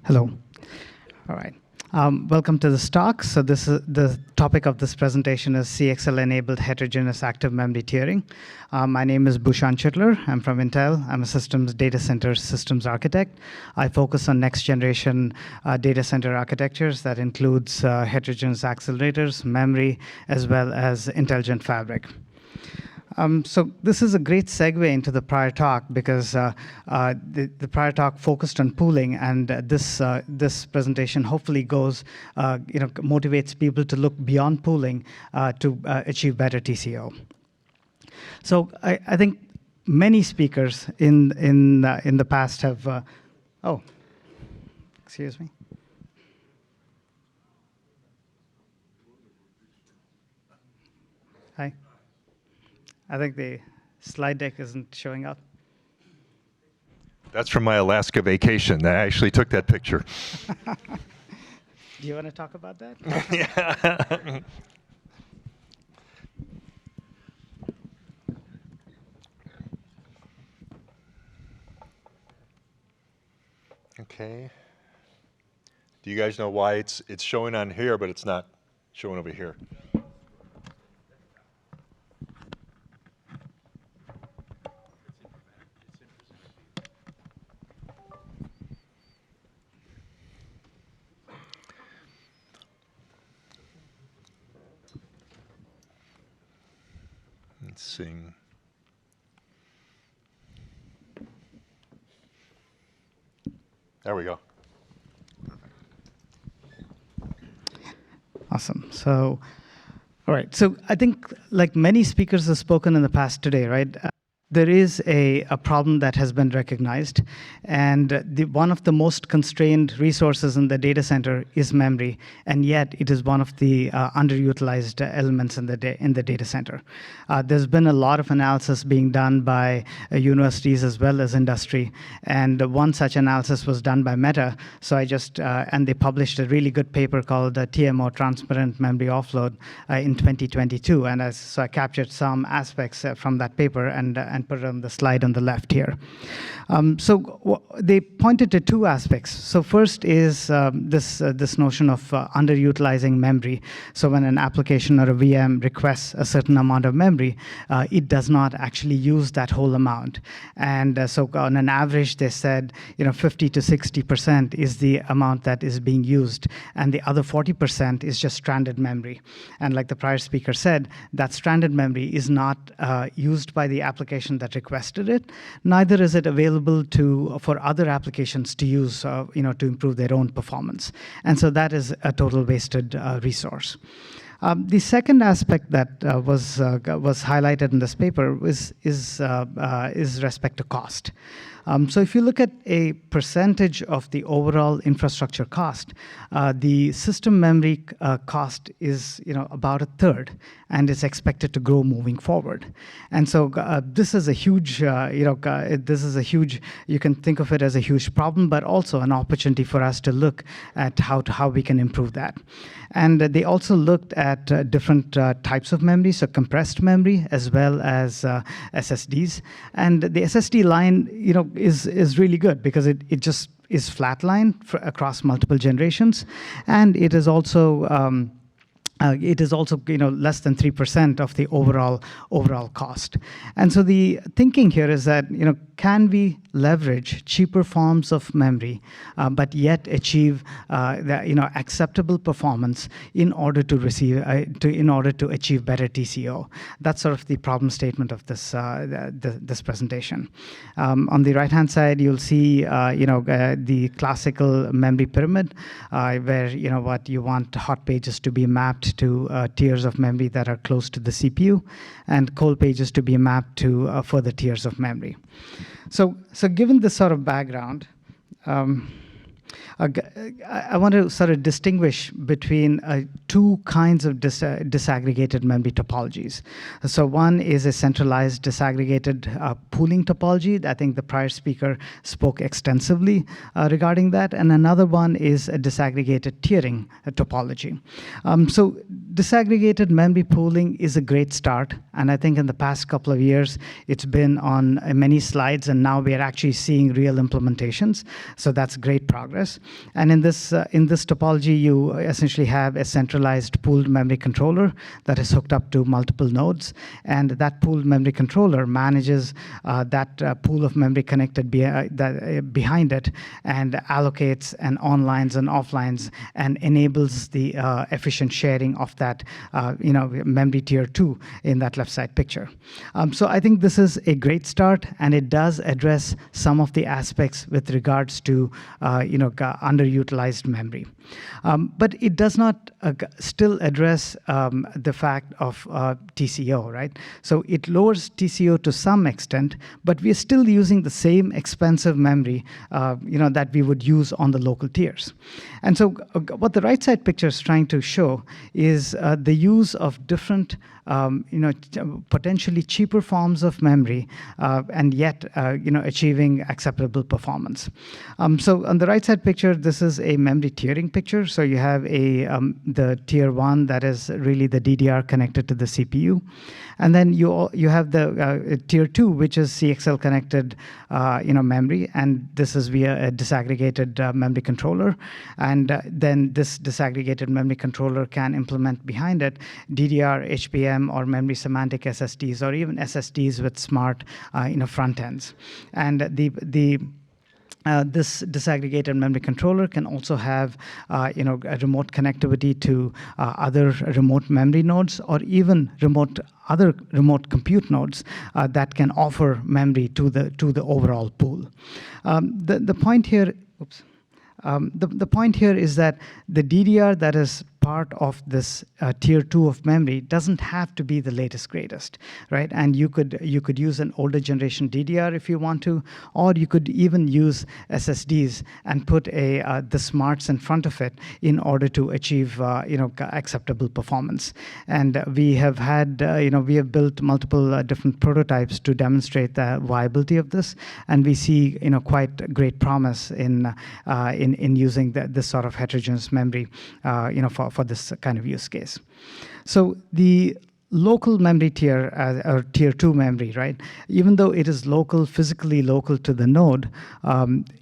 Hello. All right. Welcome to this talk. So the topic of this presentation is CXL-enabled heterogeneous active memory tiering. My name is Bhushan Chitlur. I'm from Intel. I'm a systems data center systems architect. I focus on next generation data center architectures that includes heterogeneous accelerators, memory, as well as intelligent fabric. So this is a great segue into the prior talk because the prior talk focused on pooling, and this presentation hopefully motivates people to look beyond pooling to achieve better TCO. So I think many speakers in the past have. Oh, excuse me. Hi. I think the slide deck isn't showing up. That's from my Alaska vacation. I actually took that picture. Do you want to talk about that? Yeah. Okay. Do you guys know why it's showing on here, but it's not showing over here? Let's see. There we go. Awesome. So, all right. So I think like many speakers have spoken in the past today, right? There is a problem that has been recognized, and one of the most constrained resources in the data center is memory, and yet it is one of the underutilized elements in the data center. There's been a lot of analysis being done by universities as well as industry, and one such analysis was done by Meta. So and they published a really good paper called TMO, Transparent Memory Offload, in 2022, and so I captured some aspects from that paper and put it on the slide on the left here. They pointed to two aspects. So first is this notion of underutilizing memory. So when an application or a VM requests a certain amount of memory, it does not actually use that whole amount. And so on an average, they said 50 to 60% is the amount that is being used, and the other 40% is just stranded memory. And like the prior speaker said, that stranded memory is not used by the application that requested it. Neither is it available for other applications to use, to improve their own performance. And so that is a total wasted resource. The second aspect that was highlighted in this paper is respect to cost. So if you look at a percentage of the overall infrastructure cost, the system memory cost is about a third, and it's expected to grow moving forward. And so this is a huge, you can think of it as a huge problem, but also an opportunity for us to look at how we can improve that. And they also looked at different types of memory, so compressed memory as well as SSDs. And the SSD line, is really good because it just is flatline across multiple generations, and it is also less than 3% of the overall cost. And so the thinking here is that can we leverage cheaper forms of memory, but yet achieve acceptable performance in order to achieve better TCO. That's sort of the problem statement of this presentation. On the right hand side, you'll see the classical memory pyramid, where what you want hot pages to be mapped to tiers of memory that are close to the CPU, and cold pages to be mapped to further tiers of memory. So given this sort of background, I want to sort of distinguish between two kinds of disaggregated memory topologies. So one is a centralized disaggregated pooling topology. I think the prior speaker spoke extensively regarding that. And another one is a disaggregated tiering topology. So disaggregated memory pooling is a great start. And I think in the past couple of years, it's been on many slides, and now we are actually seeing real implementations. So that's great progress. And in this topology, you essentially have a centralized pooled memory controller that is hooked up to multiple nodes, and that pooled memory controller manages that pool of memory connected behind it, and allocates and onlines and offlines, and enables the efficient sharing of that memory tier 2 in that left side picture. So I think this is a great start, and it does address some of the aspects with regards to underutilized memory. But it does not still address the fact of TCO, right? So it lowers TCO to some extent, but we are still using the same expensive memory that we would use on the local tiers. And so what the right side picture is trying to show is the use of different potentially cheaper forms of memory, and yet achieving acceptable performance. So on the right side picture, this is a memory tiering picture. So you have the tier 1 that is really the DDR connected to the CPU, and then you have the tier 2, which is CXL connected memory, and this is via a disaggregated memory controller, and then this disaggregated memory controller can implement behind it DDR, HBM, or memory semantic SSDs, or even SSDs with smart front ends. And this disaggregated memory controller can also have a remote connectivity to other remote memory nodes, or even other remote compute nodes that can offer memory to the overall pool. The point here, the point here is that the DDR that is part of this tier 2 of memory doesn't have to be the latest greatest, right? And you could use an older generation DDR if you want to, or you could even use SSDs and put the smarts in front of it in order to achieve acceptable performance. And we have had we have built multiple different prototypes to demonstrate the viability of this, and we see quite great promise in using this sort of heterogeneous memory for this kind of use case. So the local memory tier, or tier 2 memory, right? Even though it is physically local to the node,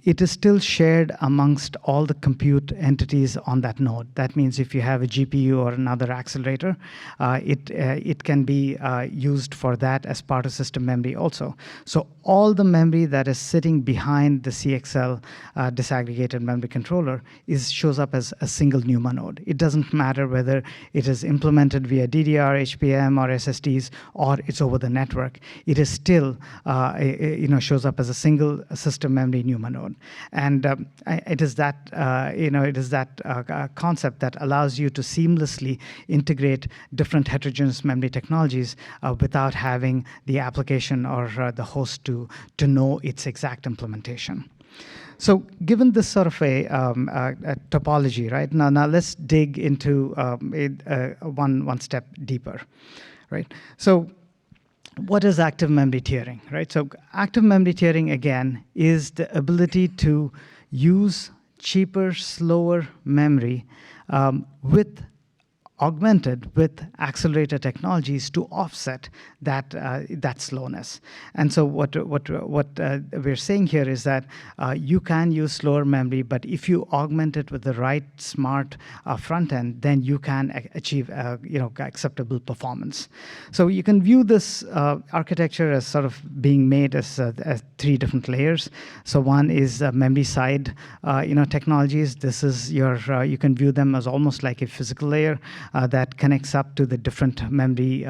it is still shared amongst all the compute entities on that node. That means if you have a GPU or another accelerator, it can be used for that as part of system memory also. So all the memory that is sitting behind the CXL disaggregated memory controller shows up as a single NUMA node. It doesn't matter whether it is implemented via DDR, HBM, or SSDs, or it's over the network. It is still shows up as a single system memory NUMA node, and it is that concept that allows you to seamlessly integrate different heterogeneous memory technologies without having the application or the host to know its exact implementation. So given this sort of a topology, right, now let's dig into one step deeper, right? So what is active memory tiering, right? So active memory tiering, again, is the ability to use cheaper, slower memory augmented with accelerator technologies to offset that slowness. And so what we're saying here is that you can use slower memory, but if you augment it with the right smart front end, then you can achieve acceptable performance. So you can view this architecture as sort of being made as 3 different layers. So one is memory side technologies. This is you can view them as almost like a physical layer that connects up to the different memory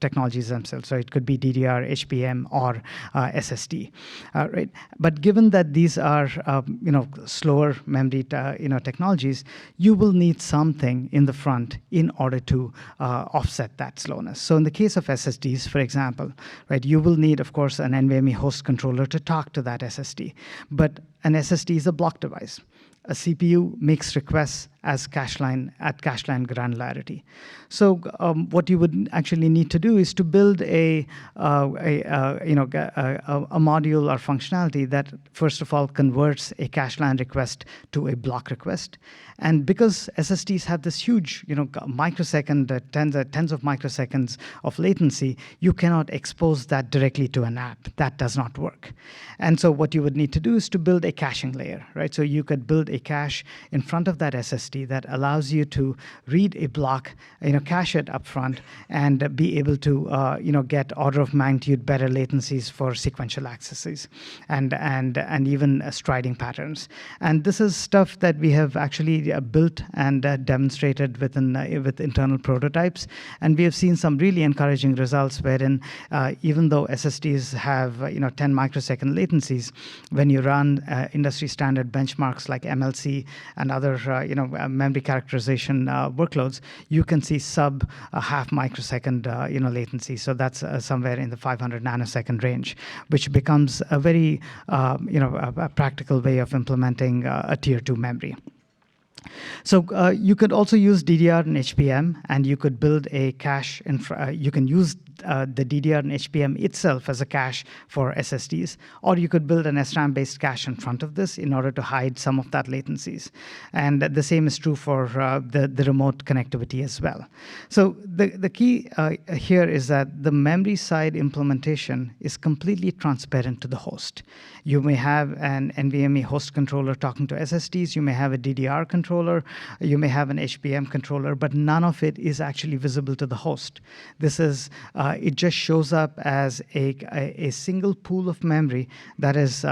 technologies themselves. So it could be DDR, HBM, or SSD, right? But given that these are slower memory technologies, you will need something in the front in order to offset that slowness. So in the case of SSDs, for example, right, you will need, of course, an NVMe host controller to talk to that SSD. But an SSD is a block device. A CPU makes requests as at cache line granularity. So what you would actually need to do is to build a module or functionality that first of all converts a cache line request to a block request. And because SSDs have this huge, microsecond, tens of microseconds of latency, you cannot expose that directly to an app. That does not work. And so what you would need to do is to build a caching layer, right? So you could build a cache in front of that SSD that allows you to read a block, cache it up front, and be able to, get order of magnitude better latencies for sequential accesses and even striding patterns. And this is stuff that we have actually built and demonstrated with internal prototypes. And we have seen some really encouraging results wherein even though SSDs have 10 microsecond latencies, when you run industry standard benchmarks like MLC and other memory characterization workloads, you can see sub half microsecond latency. So that's somewhere in the 500 nanosecond range, which becomes a very a practical way of implementing a tier 2 memory. So you could also use DDR and HBM, and you could build a cache. You can use the DDR and HBM itself as a cache for SSDs, or you could build an SRAM-based cache in front of this in order to hide some of that latencies. And the same is true for the remote connectivity as well. So the key here is that the memory side implementation is completely transparent to the host. You may have an NVMe host controller talking to SSDs, you may have a DDR controller, you may have an HBM controller, but none of it is actually visible to the host. This is it just shows up as a single pool of memory that is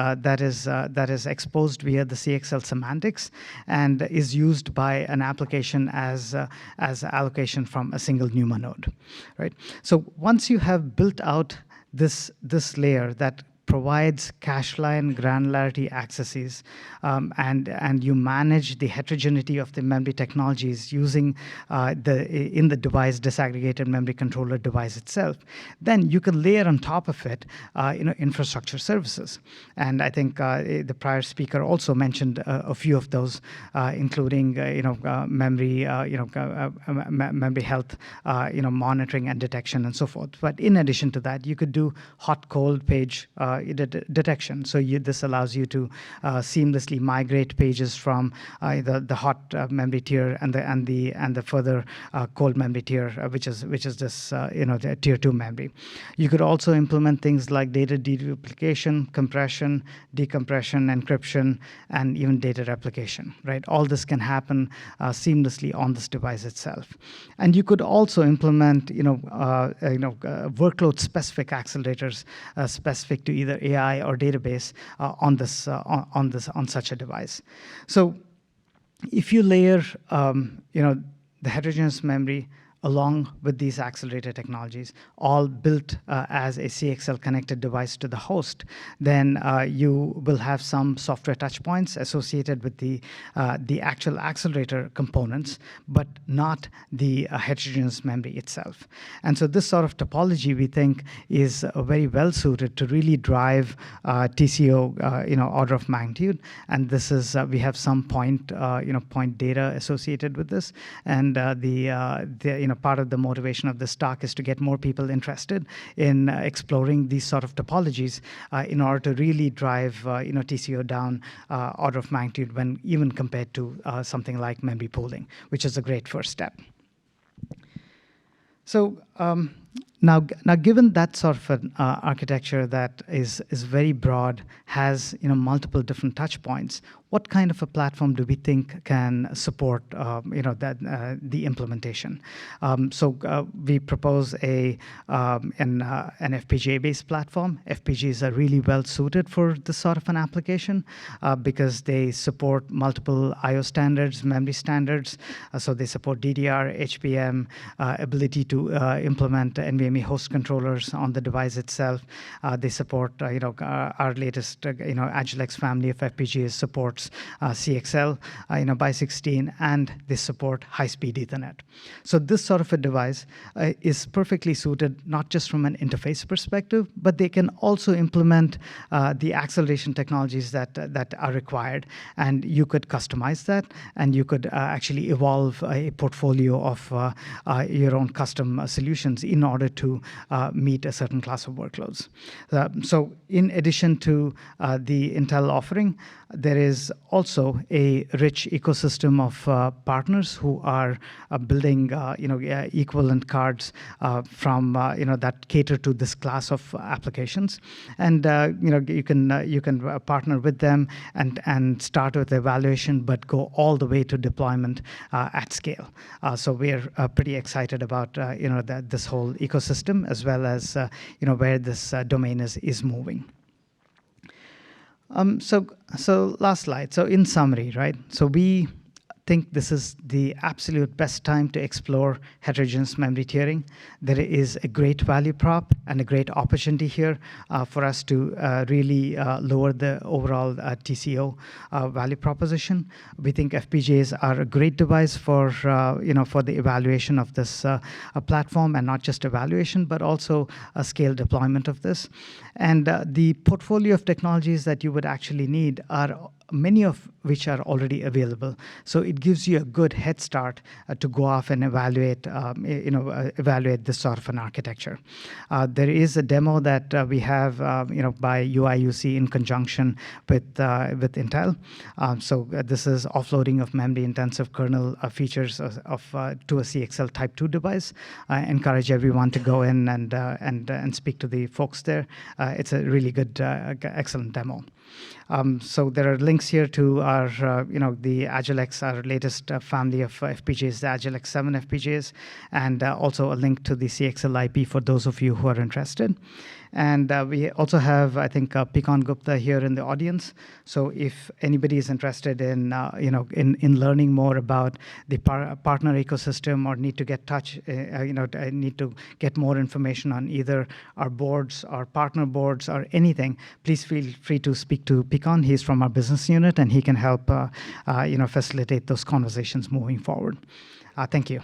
exposed via the CXL semantics and is used by an application as allocation from a single NUMA node, right? So once you have built out this layer that provides cache line granularity accesses, and you manage the heterogeneity of the memory technologies using in the device disaggregated memory controller device itself, then you can layer on top of it infrastructure services. And I think the prior speaker also mentioned a few of those, including memory memory health monitoring and detection and so forth. But in addition to that, you could do hot cold page detection. So this allows you to seamlessly migrate pages from the hot memory tier and the further cold memory tier, which is this the tier 2 memory. You could also implement things like data deduplication, compression, decompression, encryption, and even data replication. Right, all this can happen seamlessly on this device itself. And you could also implement workload specific accelerators specific to either AI or database on such a device. So if you layer the heterogeneous memory along with these accelerator technologies, all built as a CXL connected device to the host, then you will have some software touch points associated with the actual accelerator components, but not the heterogeneous memory itself. And so this sort of topology, we think, is very well suited to really drive TCO order of magnitude. And this is we have some point data associated with this, and part of the motivation of this talk is to get more people interested in exploring these sort of topologies in order to really drive TCO down order of magnitude when even compared to something like memory pooling, which is a great first step. So now, given that sort of an architecture that is very broad, has multiple different touch points, what kind of a platform do we think can support the implementation? So we propose an FPGA-based platform. FPGAs are really well suited for this sort of an application because they support multiple I/O standards, memory standards. So they support DDR, HBM, ability to implement NVMe host controllers on the device itself. They support our latest Agilex family of FPGAs support supports CXL, by 16, and they support high-speed Ethernet. So this sort of a device is perfectly suited, not just from an interface perspective, but they can also implement the acceleration technologies that are required. And you could customize that, and you could actually evolve a portfolio of your own custom solutions in order to meet a certain class of workloads. So in addition to the Intel offering, there is also a rich ecosystem of partners who are building equivalent cards from that cater to this class of applications, and you can partner with them and start with evaluation, but go all the way to deployment at scale. So we're pretty excited about this whole ecosystem, as well as where this domain is moving. So last slide. So in summary, right? So we think this is the absolute best time to explore heterogeneous memory tiering. There is a great value prop and a great opportunity here for us to really lower the overall TCO value proposition. We think FPGAs are a great device for for the evaluation of this platform, and not just evaluation, but also a scale deployment of this. And the portfolio of technologies that you would actually need are many of which are already available. So it gives you a good head start to go off and evaluate, evaluate this sort of an architecture. There is a demo that we have, by UIUC in conjunction with Intel. So this is offloading of memory-intensive kernel features to a CXL Type2 device. I encourage everyone to go in and speak to the folks there. It's a really good, excellent demo. So there are links here to our, the Agilex, our latest family of FPGAs, the Agilex 7 FPGAs, and also a link to the CXL IP for those of you who are interested. And we also have, I think, Pekan Gupta here in the audience. So if anybody is interested in, in learning more about the partner ecosystem, or need to need to get more information on either our boards, our partner boards, or anything, please feel free to speak to Pekan. He's from our business unit, and he can help, facilitate those conversations moving forward. Thank you.